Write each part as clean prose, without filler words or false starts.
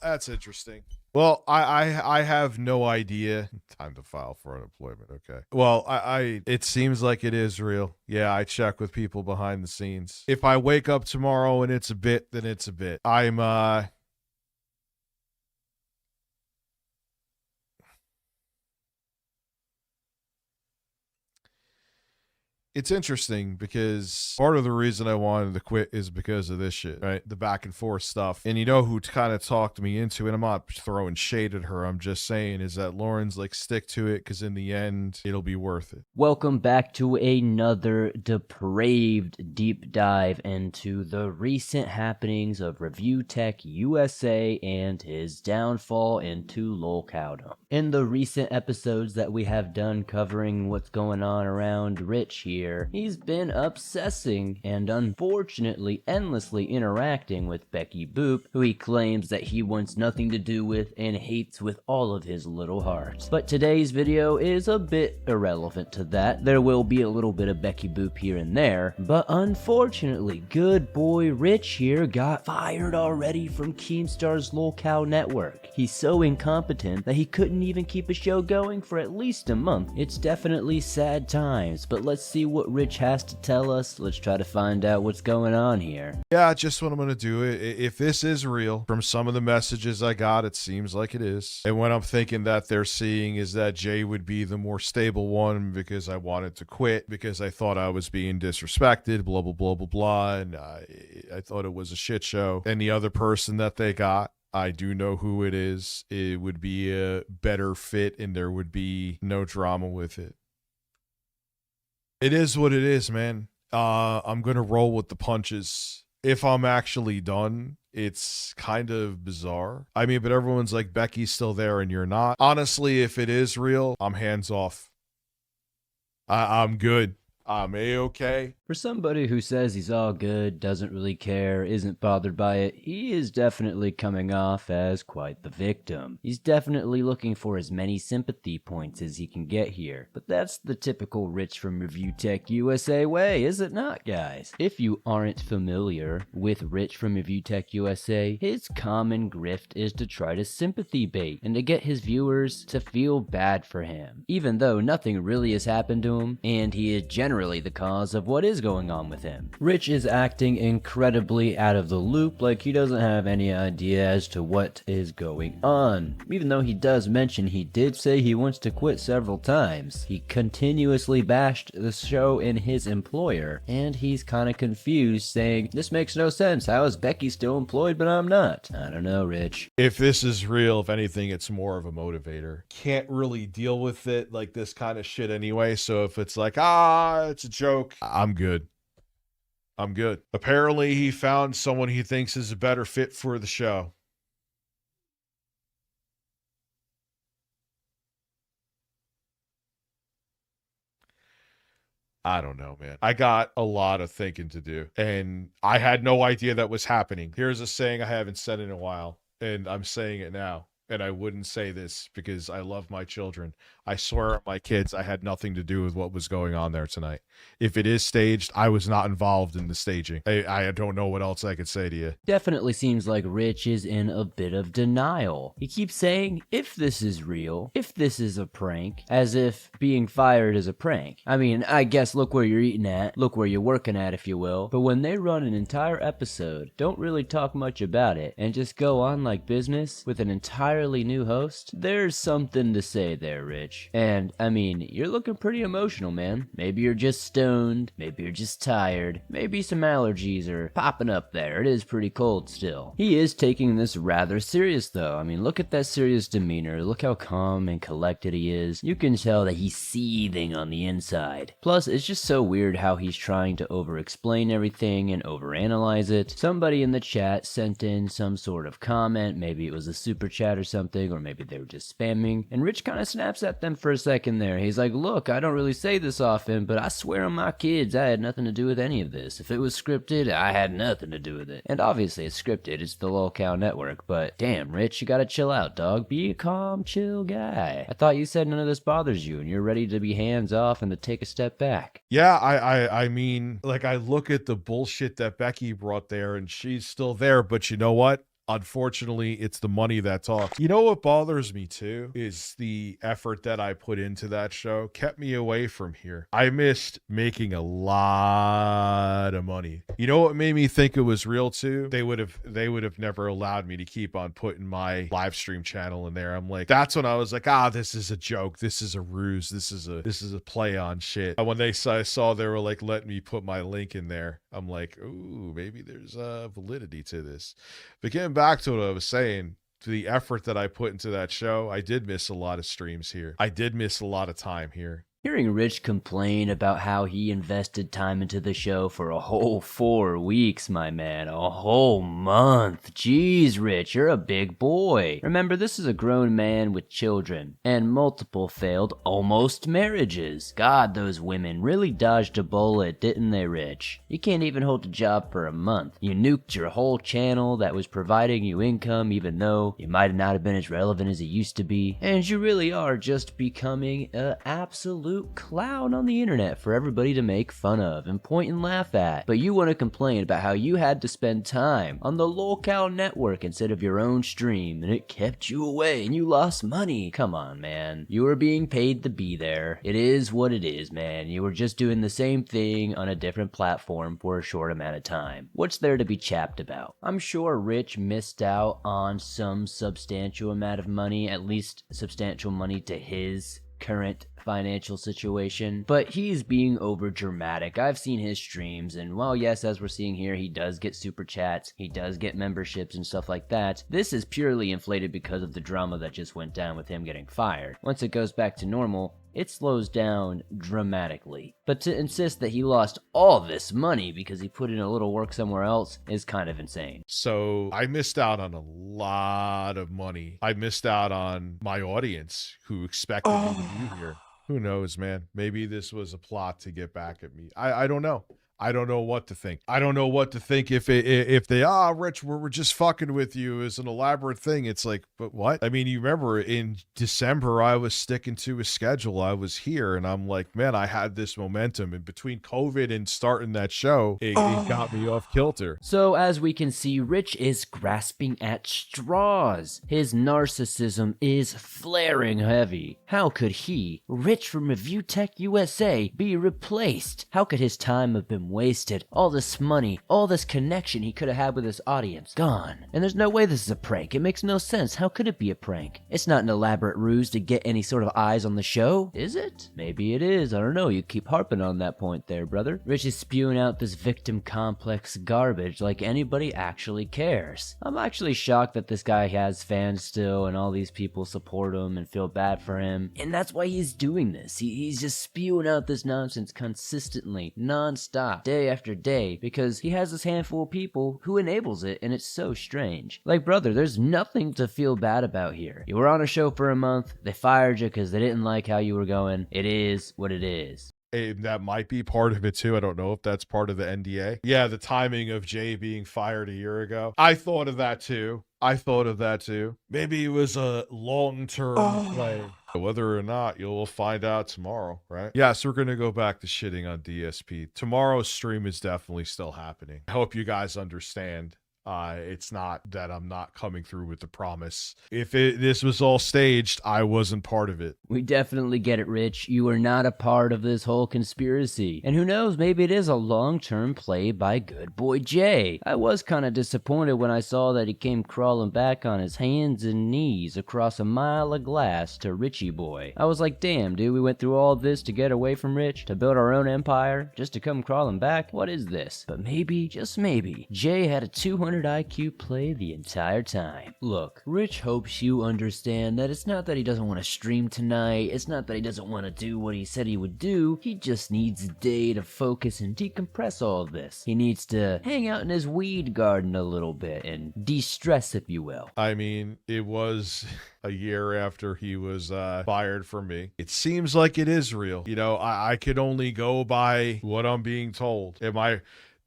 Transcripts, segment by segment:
That's interesting. Well, I have no idea. Time to file for unemployment. Okay. Well, it seems like it is real. Yeah, I check with people behind the scenes. If I wake up tomorrow and it's a bit, then it's a bit. It's interesting because part of the reason I wanted to quit is because of this shit, right? The back and forth stuff. And you know who kind of talked me into it? I'm not throwing shade at her. I'm just saying is that Lauren's like, stick to it because in the end, it'll be worth it. Welcome back to another depraved deep dive into the recent happenings of ReviewTechUSA and his downfall into LolCowLive. In the recent episodes that we have done covering what's going on around Rich here, he's been obsessing and unfortunately endlessly interacting with Becky Boop, who he claims that he wants nothing to do with and hates with all of his little heart. But today's video is a bit irrelevant to that. There will be a little bit of Becky Boop here and there, but unfortunately, good boy Rich here got fired already from Keemstar's LolCow network. He's so incompetent that he couldn't even keep a show going for at least a month. It's definitely sad times, but let's see what Rich has to tell us. Let's try to find out what's going on here. Yeah, just what I'm going to do. If this is real, from some of the messages I got, it seems like it is. And what I'm thinking that they're seeing is that Jay would be the more stable one because I wanted to quit, because I thought I was being disrespected, blah, blah, blah, blah, blah. And I thought it was a shit show. And the other person that they got, I do know who it is. It would be a better fit and there would be no drama with it. It is what it is, man. I'm going to roll with the punches. If I'm actually done, it's kind of bizarre. I mean, but everyone's like, Becky's still there and you're not. Honestly, if it is real, I'm hands off. I'm good. I'm A-okay. For somebody who says he's all good, doesn't really care, isn't bothered by it, he is definitely coming off as quite the victim. He's definitely looking for as many sympathy points as he can get here. But that's the typical Rich from ReviewTechUSA way, is it not, guys? If you aren't familiar with Rich from ReviewTechUSA, his common grift is to try to sympathy bait and to get his viewers to feel bad for him, even though nothing really has happened to him and he is generally the cause of what is going on with him. Rich is acting incredibly out of the loop, like he doesn't have any idea as to what is going on. Even though he does mention he did say he wants to quit several times, he continuously bashed the show and his employer, and he's kind of confused, saying, this makes no sense, how is Becky still employed but I'm not? I don't know, Rich. If this is real, if anything, it's more of a motivator. Can't really deal with it like this kind of shit anyway, so if it's like, it's a joke, I'm good. I'm good. Apparently, he found someone he thinks is a better fit for the show. I don't know, man. I got a lot of thinking to do, and I had no idea that was happening. Here's a saying I haven't said in a while, and I'm saying it now. And I wouldn't say this because I love my children. I swear on my kids, I had nothing to do with what was going on there tonight. If it is staged, I was not involved in the staging. I don't know what else I could say to you. Definitely seems like Rich is in a bit of denial. He keeps saying, if this is real, if this is a prank, as if being fired is a prank. I mean, I guess look where you're eating at, look where you're working at, if you will. But when they run an entire episode, don't really talk much about it, and just go on like business with an entirely new host, there's something to say there, Rich. And, I mean, you're looking pretty emotional, man. Maybe you're just stoned, maybe you're just tired, maybe some allergies are popping up there. It is pretty cold still. He is taking this rather serious, though. I mean, look at that serious demeanor. Look how calm and collected he is. You can tell that he's seething on the inside. Plus, it's just so weird how he's trying to over-explain everything and overanalyze it. Somebody in the chat sent in some sort of comment, maybe it was a super chat or something, or maybe they were just spamming, and Rich kind of snaps at them for a second there. He's like, look, I don't really say this often, but I swear on my kids I had nothing to do with any of this. If it was scripted, I had nothing to do with it. And obviously it's scripted, it's the LolCow network, but damn, Rich, you gotta chill out, dog. Be a calm, chill guy. I thought you said none of this bothers you and you're ready to be hands off and to take a step back. Yeah, I mean, like, I look at the bullshit that Becky brought there and she's still there, but you know what? Unfortunately, it's the money that talks. You know what bothers me too is the effort that I put into that show kept me away from here. I missed making a lot of money. You know what made me think it was real too? They would have never allowed me to keep on putting my live stream channel in there. I'm like, that's when I was like, this is a joke. This is a ruse. This is a play on shit. And when I saw they were like letting me put my link in there, I'm like, ooh, maybe there's validity to this. But getting back to what I was saying, to the effort that I put into that show, I did miss a lot of streams here. I did miss a lot of time here. Hearing Rich complain about how he invested time into the show for a whole 4 weeks, my man, a whole month. Jeez, Rich, you're a big boy. Remember, this is a grown man with children and multiple failed almost marriages. God, those women really dodged a bullet, didn't they, Rich? You can't even hold a job for a month. You nuked your whole channel that was providing you income, even though you might not have been as relevant as it used to be. And you really are just becoming an absolute clown on the internet for everybody to make fun of and point and laugh at. But you want to complain about how you had to spend time on the LolCow network instead of your own stream, and it kept you away and you lost money. Come on, man. You were being paid to be there. It is what it is, man. You were just doing the same thing on a different platform for a short amount of time. What's there to be chapped about? I'm sure Rich missed out on some substantial amount of money, at least substantial money to his current financial situation, but he's being over dramatic. I've seen his streams, and while yes, as we're seeing here, he does get super chats, he does get memberships and stuff like that, this is purely inflated because of the drama that just went down with him getting fired. Once it goes back to normal, it slows down dramatically. But to insist that he lost all this money because he put in a little work somewhere else is kind of insane. So I missed out on a lot of money. I missed out on my audience who expected me to be here. Who knows, man? Maybe this was a plot to get back at me. I don't know. I don't know what to think. I don't know what to think if they, Rich, we're just fucking with you as an elaborate thing. It's like, but what? I mean, you remember in December, I was sticking to a schedule. I was here and I'm like, man, I had this momentum. And between COVID and starting that show, it got me off kilter. So as we can see, Rich is grasping at straws. His narcissism is flaring heavy. How could he, Rich from ReviewTechUSA, be replaced? How could his time have been wasted? All this money, all this connection he could have had with his audience, gone. And there's no way this is a prank. It makes no sense. How could it be a prank? It's not an elaborate ruse to get any sort of eyes on the show, is it? Maybe it is. I don't know. You keep harping on that point there, brother. Rich is spewing out this victim complex garbage like anybody actually cares. I'm actually shocked that this guy has fans still and all these people support him and feel bad for him. And that's why he's doing this. He's just spewing out this nonsense consistently, non-stop, day after day, because he has this handful of people who enables it, and it's so strange. Like, brother, there's nothing to feel bad about here. You were on a show for a month, they fired you because they didn't like how you were going. It is what it is. That might be part of it too. I don't know if that's part of the NDA. Yeah, the timing of Jay being fired a year ago. I thought of that too. Maybe it was a long-term play. Whether or not, you'll find out tomorrow, right? Yes, we're going to go back to shitting on DSP. Tomorrow's stream is definitely still happening. I hope you guys understand. It's not that I'm not coming through with the promise. If this was all staged, I wasn't part of it. We definitely get it, Rich. You are not a part of this whole conspiracy. And who knows, maybe it is a long-term play by good boy Jay. I was kind of disappointed when I saw that he came crawling back on his hands and knees across a mile of glass to Richie boy. I was like, damn, dude, we went through all this to get away from Rich, to build our own empire, just to come crawling back? What is this? But maybe, just maybe, Jay had a 200 IQ play the entire time. Look, Rich hopes you understand that it's not that he doesn't want to stream tonight, it's not that he doesn't want to do what he said he would do, he just needs a day to focus and decompress all of this. He needs to hang out in his weed garden a little bit and de-stress, if you will. I mean, it was a year after he was fired from me. It seems like it is real. You know, I could only go by what I'm being told.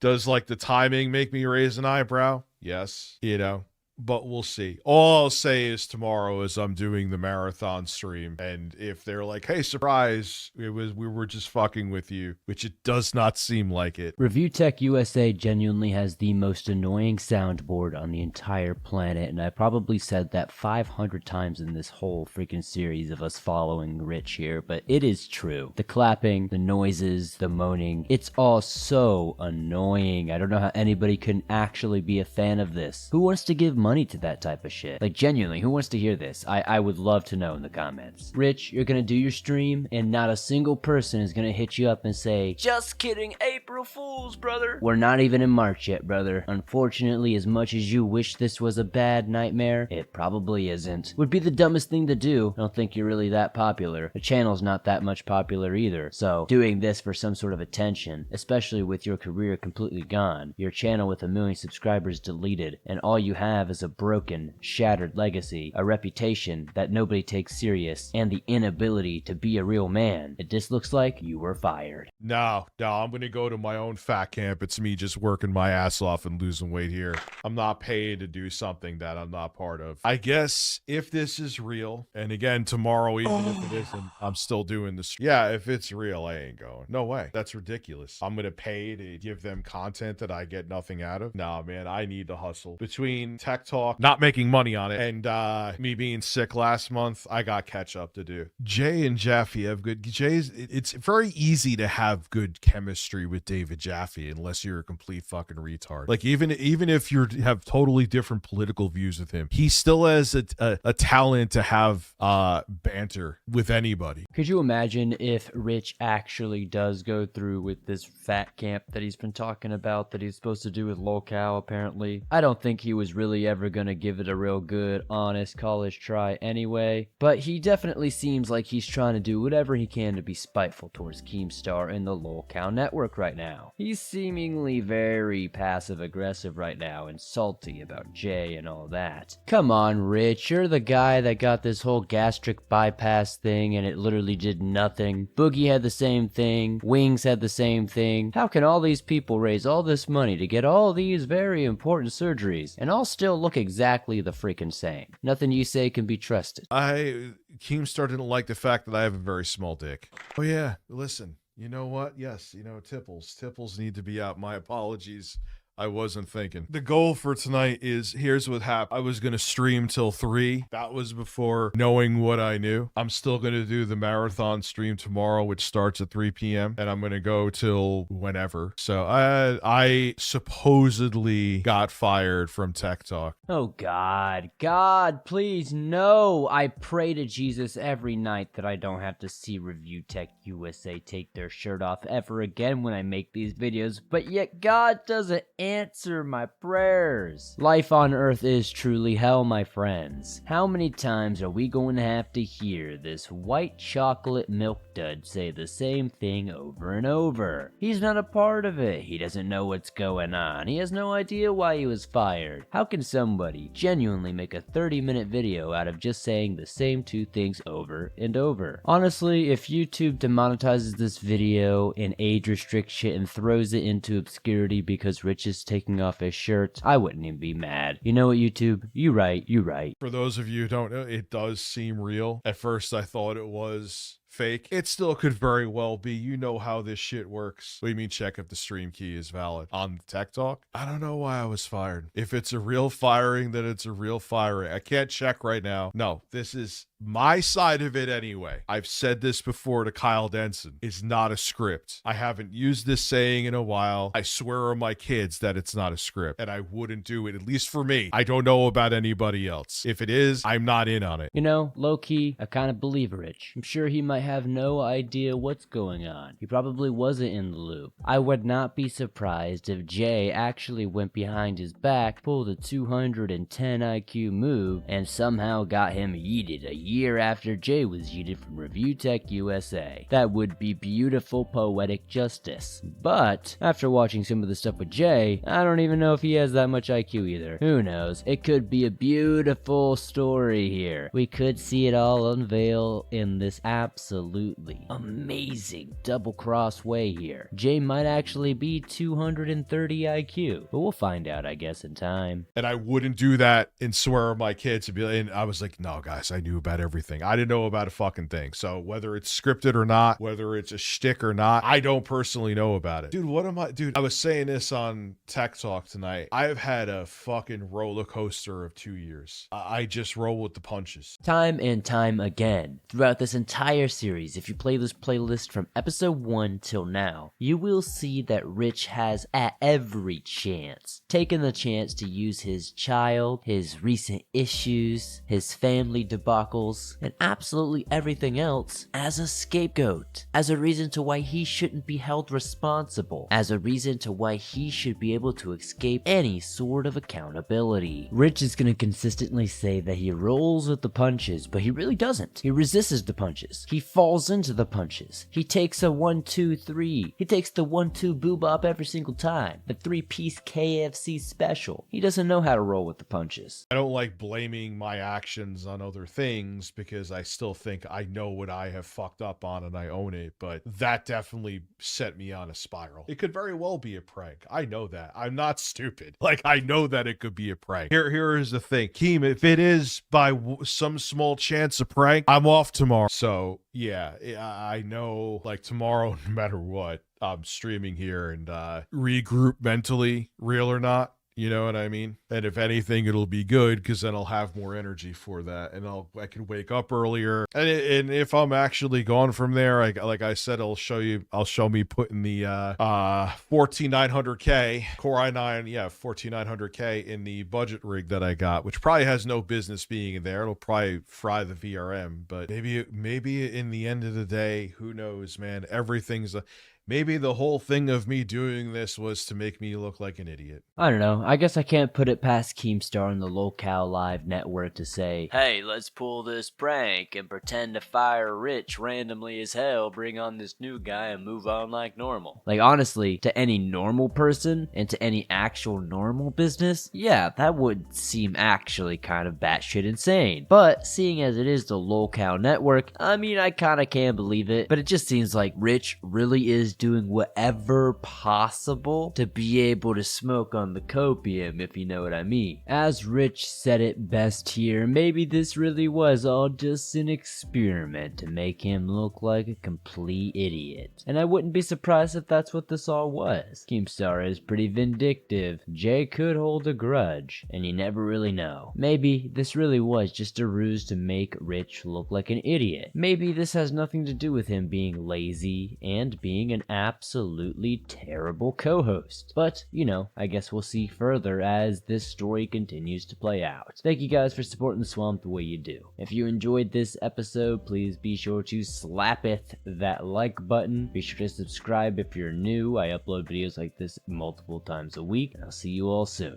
Does like the timing make me raise an eyebrow? Yes. You know, but we'll see. All I'll say is tomorrow is I'm doing the marathon stream, and if they're like, hey, surprise, we were just fucking with you, which it does not seem like it. ReviewTechUSA genuinely has the most annoying soundboard on the entire planet, and I probably said that 500 times in this whole freaking series of us following Rich here, but it is true. The clapping, the noises, the moaning, it's all so annoying. I don't know how anybody can actually be a fan of this. Who wants to give money to that type of shit? Like, genuinely, who wants to hear this? I would love to know in the comments. Rich, you're gonna do your stream, and not a single person is gonna hit you up and say, just kidding, April Fools, brother. We're not even in March yet, brother. Unfortunately, as much as you wish this was a bad nightmare, it probably isn't. Would be the dumbest thing to do. I don't think you're really that popular. The channel's not that much popular either. So, doing this for some sort of attention, especially with your career completely gone, your channel with 1 million subscribers deleted, and all you have is a broken, shattered legacy, a reputation that nobody takes serious, and the inability to be a real man, it just looks like you were fired. No, I'm gonna go to my own fat camp. It's me just working my ass off and losing weight here. I'm not paid to do something that I'm not part of. I guess if this is real, and again, tomorrow, even if it isn't, I'm still doing this. Yeah, if it's real, I ain't going. No way. That's ridiculous. I'm gonna pay to give them content that I get nothing out of. Nah, man, I need to hustle. Between Tech Talk, not making money on it, and me being sick last month, I got catch up to do. Jay and Jaffe have good. It's very easy to have good chemistry with David Jaffe unless you're a complete fucking retard. Like even if you have totally different political views with him, he still has a talent to have banter with anybody. Could you imagine if Rich actually does go through with this fat camp that he's been talking about, that he's supposed to do with LolCow, apparently? I don't think he was really ever gonna give it a real good, honest college try anyway, but he definitely seems like he's trying to do whatever he can to be spiteful towards Keemstar and the LolCow network right now. He's seemingly very passive-aggressive right now and salty about Jay and all that. Come on, Rich, you're the guy that got this whole gastric bypass thing and it literally did nothing. Boogie had the same thing. Wings had the same thing. How can all these people raise all this money to get all these very important surgeries and all still look exactly the freaking same? Nothing you say can be trusted. Keemstar didn't like the fact that I have a very small dick. Oh yeah, listen, you know what? Yes, Tipples need to be out. My apologies. I wasn't thinking. The goal for tonight is, here's what happened. I was going to stream till 3. That was before knowing what I knew. I'm still going to do the marathon stream tomorrow, which starts at 3 p.m. And I'm going to go till whenever. So I supposedly got fired from Tech Talk. Oh God, please, no. I pray to Jesus every night that I don't have to see ReviewTechUSA take their shirt off ever again when I make these videos, but yet God doesn't answer my prayers. Life on Earth is truly hell, my friends. How many times are we going to have to hear this white chocolate milk dud say the same thing over and over? He's not a part of it. He doesn't know what's going on. He has no idea why he was fired. How can somebody genuinely make a 30-minute video out of just saying the same 2 things over and over? Honestly, if YouTube demonetizes this video and age restricts shit and throws it into obscurity because Rich is taking off his shirt, I wouldn't even be mad. You know what, YouTube? You right. For those of you who don't know, it does seem real. At first, I thought it was fake. It still could very well be. You know how this shit works. What do you mean check if the stream key is valid on Tech Talk? I don't know why I was fired. If it's a real firing, then it's a real firing. I can't check right now. No, this is my side of it anyway. I've said this before to Kyle Denson. It's not a script. I haven't used this saying in a while. I swear on my kids that it's not a script, and I wouldn't do it, at least for me. I don't know about anybody else. If it is, I'm not in on it. You know, low-key, I kind of believe Rich. I'm sure he might have no idea what's going on. He probably wasn't in the loop. I would not be surprised if Jay actually went behind his back, pulled a 210 IQ move, and somehow got him yeeted a year after Jay was yeeted from ReviewTechUSA. That would be beautiful poetic justice. But after watching some of the stuff with Jay, I don't even know if he has that much IQ either. Who knows? It could be a beautiful story here. We could see it all unveil in this absolute absolutely amazing double-cross way here. Jay might actually be 230 IQ, but we'll find out, I guess, in time. And I wouldn't do that and swear on my kids and be like, and I was like, no, guys, I knew about everything. I didn't know about a fucking thing. So whether it's scripted or not, whether it's a shtick or not, I don't personally know about it. Dude, I was saying this on Tech Talk tonight. I've had a fucking roller coaster of 2 years. I just roll with the punches. Time and time again, throughout this entire series, if you play this playlist from episode 1 till now, you will see that Rich has, at every chance, taken the chance to use his child, his recent issues, his family debacles, and absolutely everything else as a scapegoat, as a reason to why he shouldn't be held responsible, as a reason to why he should be able to escape any sort of accountability. Rich is gonna consistently say that he rolls with the punches, but he really doesn't. He resists the punches. He falls into the punches. He takes a 1-2-3. He takes the 1-2 boobop every single time. The 3-piece KFC special. He doesn't know how to roll with the punches. I don't like blaming my actions on other things because I still think I know what I have fucked up on and I own it, but that definitely set me on a spiral. It could very well be a prank. I know that. I'm not stupid. Like, I know that it could be a prank. Here is the thing. Keem, if it is by some small chance a prank, I'm off tomorrow. So, yeah, I know, like, tomorrow, no matter what, I'm streaming here and regroup mentally, real or not. You know what I mean? And if anything, it'll be good because then I'll have more energy for that, and I can wake up earlier. And if I'm actually gone from there, like I said, I'll show me putting the 14900K Core i9, 14900K in the budget rig that I got, which probably has no business being in there. It'll probably fry the VRM, but maybe in the end of the day, who knows, man? Maybe the whole thing of me doing this was to make me look like an idiot. I don't know. I guess I can't put it past Keemstar on the LolCowLive network to say, hey, let's pull this prank and pretend to fire Rich randomly as hell, bring on this new guy and move on like normal. Like, honestly, to any normal person and to any actual normal business, yeah, that would seem actually kind of batshit insane. But seeing as it is the LolCow network, I mean, I kind of can believe it, but it just seems like Rich really is doing whatever possible to be able to smoke on the copium, if you know what I mean. As Rich said it best here, maybe this really was all just an experiment to make him look like a complete idiot. And I wouldn't be surprised if that's what this all was. Keemstar is pretty vindictive. Jay could hold a grudge, and you never really know. Maybe this really was just a ruse to make Rich look like an idiot. Maybe this has nothing to do with him being lazy and being an absolutely terrible co-host. But, you know, I guess we'll see further as this story continues to play out. Thank you guys for supporting the Swamp the way you do. If you enjoyed this episode, please be sure to slap that like button. Be sure to subscribe if you're new. I upload videos like this multiple times a week, and I'll see you all soon.